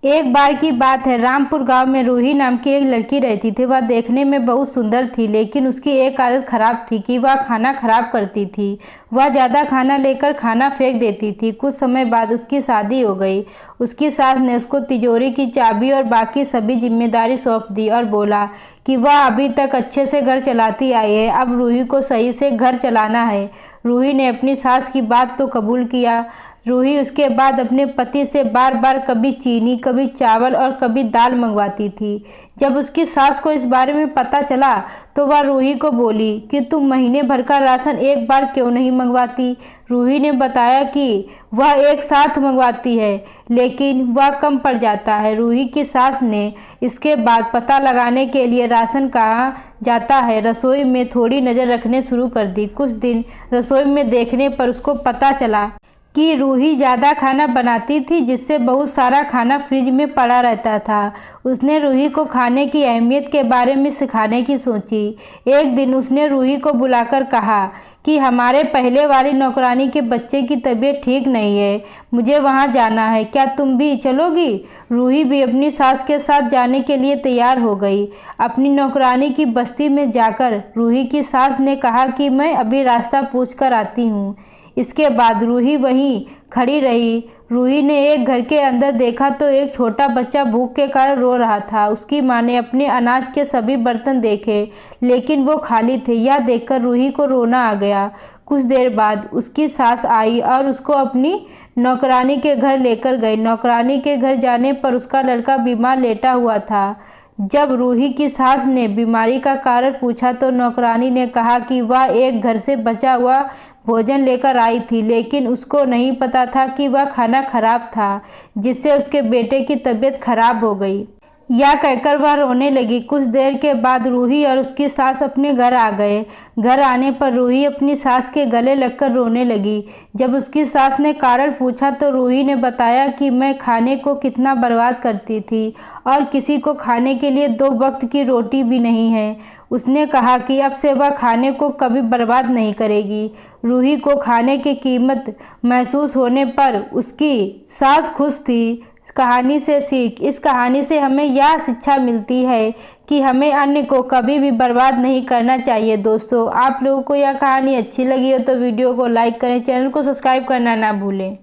एक बार की बात है, रामपुर गांव में रूही नाम की एक लड़की रहती थी। वह देखने में बहुत सुंदर थी, लेकिन उसकी एक आदत खराब थी कि वह खाना खराब करती थी। वह ज़्यादा खाना लेकर खाना फेंक देती थी। कुछ समय बाद उसकी शादी हो गई। उसकी सास ने उसको तिजोरी की चाबी और बाकी सभी जिम्मेदारी सौंप दी और बोला कि वह अभी तक अच्छे से घर चलाती आई है, अब रूही को सही से घर चलाना है। रूही ने अपनी सास की बात तो कबूल किया। रूही उसके बाद अपने पति से बार बार कभी चीनी, कभी चावल और कभी दाल मंगवाती थी। जब उसकी सास को इस बारे में पता चला तो वह रूही को बोली कि तुम महीने भर का राशन एक बार क्यों नहीं मंगवाती। रूही ने बताया कि वह एक साथ मंगवाती है, लेकिन वह कम पड़ जाता है। रूही की सास ने इसके बाद पता लगाने के लिए राशन कहाँ जाता है रसोई में थोड़ी नज़र रखने शुरू कर दी। कुछ दिन रसोई में देखने पर उसको पता चला कि रूही ज़्यादा खाना बनाती थी, जिससे बहुत सारा खाना फ्रिज में पड़ा रहता था। उसने रूही को खाने की अहमियत के बारे में सिखाने की सोची। एक दिन उसने रूही को बुलाकर कहा कि हमारे पहले वाली नौकरानी के बच्चे की तबीयत ठीक नहीं है, मुझे वहां जाना है, क्या तुम भी चलोगी। रूही भी अपनी सास के साथ जाने के लिए तैयार हो गई। अपनी नौकरानी की बस्ती में जाकर रूही की सास ने कहा कि मैं अभी रास्ता पूछ कर आती हूँ। इसके बाद रूही वहीं खड़ी रही। रूही ने एक घर के अंदर देखा तो एक छोटा बच्चा भूख के कारण रो रहा था। उसकी माँ ने अपने अनाज के सभी बर्तन देखे, लेकिन वो खाली थे। यह देखकर रूही को रोना आ गया। कुछ देर बाद उसकी सास आई और उसको अपनी नौकरानी के घर लेकर गई। नौकरानी के घर जाने पर उसका लड़का बीमार लेटा हुआ था। जब रूही की सास ने बीमारी का कारण पूछा तो नौकरानी ने कहा कि वह एक घर से बचा हुआ भोजन लेकर आई थी, लेकिन उसको नहीं पता था कि वह खाना खराब था, जिससे उसके बेटे की तबीयत खराब हो गई। यह कहकर वह रोने लगी। कुछ देर के बाद रूही और उसकी सास अपने घर आ गए। घर आने पर रूही अपनी सास के गले लगकर रोने लगी। जब उसकी सास ने कारण पूछा तो रूही ने बताया कि मैं खाने को कितना बर्बाद करती थी और किसी को खाने के लिए 2 वक्त की रोटी भी नहीं है। उसने कहा कि अब से वह खाने को कभी बर्बाद नहीं करेगी। रूही को खाने की कीमत महसूस होने पर उसकी सास खुश थी। कहानी से सीख। इस कहानी से हमें यह शिक्षा मिलती है कि हमें अन्य को कभी भी बर्बाद नहीं करना चाहिए। दोस्तों, आप लोगों को यह कहानी अच्छी लगी हो तो वीडियो को लाइक करें, चैनल को सब्सक्राइब करना ना भूलें।